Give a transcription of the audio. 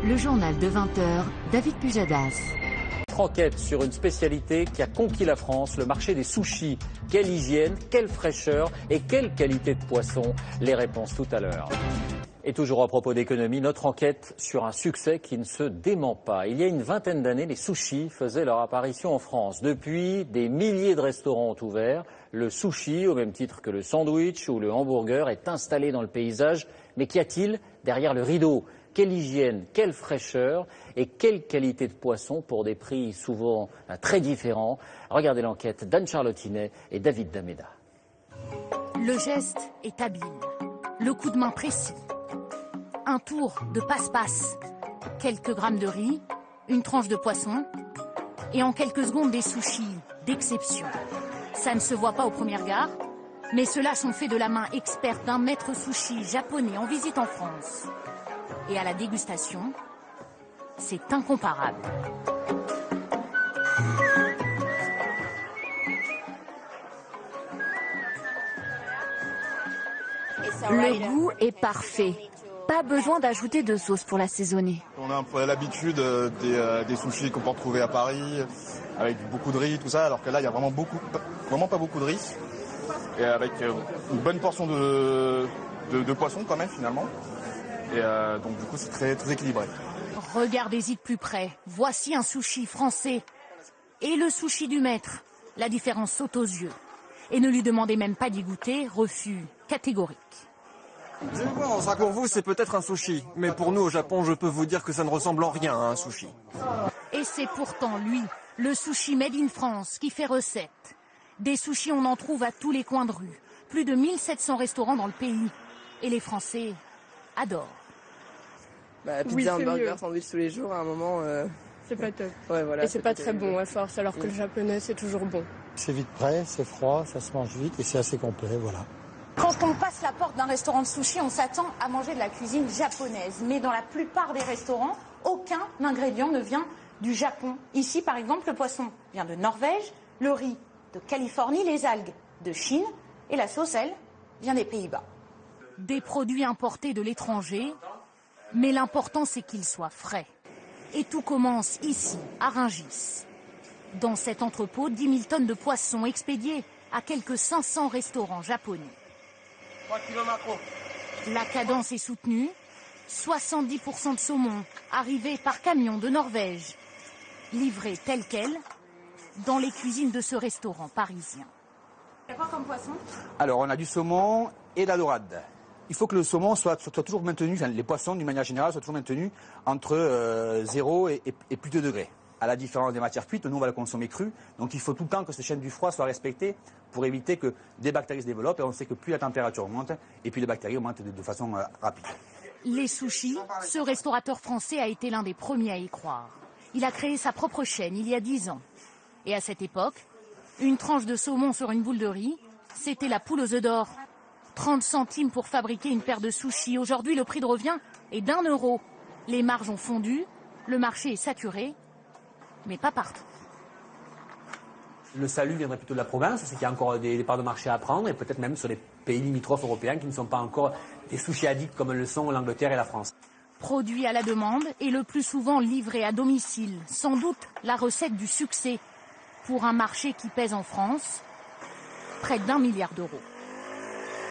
Le journal de 20h, David Pujadas. Enquête sur une spécialité qui a conquis la France, le marché des sushis. Quelle hygiène, quelle fraîcheur et quelle qualité de poisson? Les réponses tout à l'heure. Et toujours à propos d'économie, notre enquête sur un succès qui ne se dément pas. Il y a une vingtaine d'années, les sushis faisaient leur apparition en France. Depuis, des milliers de restaurants ont ouvert. Le sushi, au même titre que le sandwich ou le hamburger, est installé dans le paysage. Mais qu'y a-t-il derrière le rideau? Quelle hygiène, quelle fraîcheur et quelle qualité de poisson pour des prix souvent très différents? Regardez l'enquête d'Anne Charlotinet et David Dameda. Le geste est habile, le coup de main précis. Un tour de passe-passe, quelques grammes de riz, une tranche de poisson et en quelques secondes des sushis d'exception. Ça ne se voit pas au premier regard, mais ceux-là sont faits de la main experte d'un maître sushi japonais en visite en France. Et à la dégustation, c'est incomparable. Le goût est parfait. Pas besoin d'ajouter de sauce pour l'assaisonner. On a un peu l'habitude des sushis qu'on peut retrouver à Paris, avec beaucoup de riz, tout ça, alors que là, il y a vraiment pas beaucoup de riz, et avec une bonne portion de poisson quand même, finalement. Et donc, du coup, c'est très, très équilibré. Regardez-y de plus près. Voici un sushi français et le sushi du maître. La différence saute aux yeux. Et ne lui demandez même pas d'y goûter, refus catégorique. Pour vous, c'est peut-être un sushi, mais pour nous au Japon, je peux vous dire que ça ne ressemble en rien à un sushi. Et c'est pourtant lui, le sushi made in France, qui fait recette. Des sushis, on en trouve à tous les coins de rue. Plus de 1700 restaurants dans le pays. Et les Français adorent. Pizza, hamburger, sandwich tous les jours, à un moment... C'est pas top. Ouais, voilà, et c'est pas très bon à force, alors que le japonais, c'est toujours bon. C'est vite prêt, c'est froid, ça se mange vite et c'est assez complet, voilà. Quand on passe la porte d'un restaurant de sushi, on s'attend à manger de la cuisine japonaise. Mais dans la plupart des restaurants, aucun ingrédient ne vient du Japon. Ici, par exemple, le poisson vient de Norvège, le riz de Californie, les algues de Chine et la sauce, elle, vient des Pays-Bas. Des produits importés de l'étranger, mais l'important, c'est qu'ils soient frais. Et tout commence ici, à Rungis. Dans cet entrepôt, 10 000 tonnes de poissons expédiés à quelques 500 restaurants japonais. La cadence est soutenue. 70% de saumon arrivé par camion de Norvège, livré tel quel dans les cuisines de ce restaurant parisien. Il y a quoi comme poisson? Alors, on a du saumon et de la dorade. Il faut que le saumon soit toujours maintenu, enfin, les poissons d'une manière générale soient toujours maintenus entre 0 et plus de degrés. À la différence des matières cuites, nous on va le consommer cru, donc il faut tout le temps que cette chaîne du froid soit respectée pour éviter que des bactéries se développent, et on sait que plus la température monte, et plus les bactéries augmentent de façon rapide. Les sushis, ce restaurateur français a été l'un des premiers à y croire. Il a créé sa propre chaîne il y a 10 ans. Et à cette époque, une tranche de saumon sur une boule de riz, c'était la poule aux œufs d'or. 30 centimes pour fabriquer une paire de sushis. Aujourd'hui, le prix de revient est d'1 euro. Les marges ont fondu, le marché est saturé, mais pas partout. Le salut viendrait plutôt de la province, c'est qu'il y a encore des parts de marché à prendre, et peut-être même sur les pays limitrophes européens qui ne sont pas encore des sushis addicts comme le sont l'Angleterre et la France. Produit à la demande et le plus souvent livré à domicile. Sans doute la recette du succès pour un marché qui pèse en France près d'1 milliard d'euros.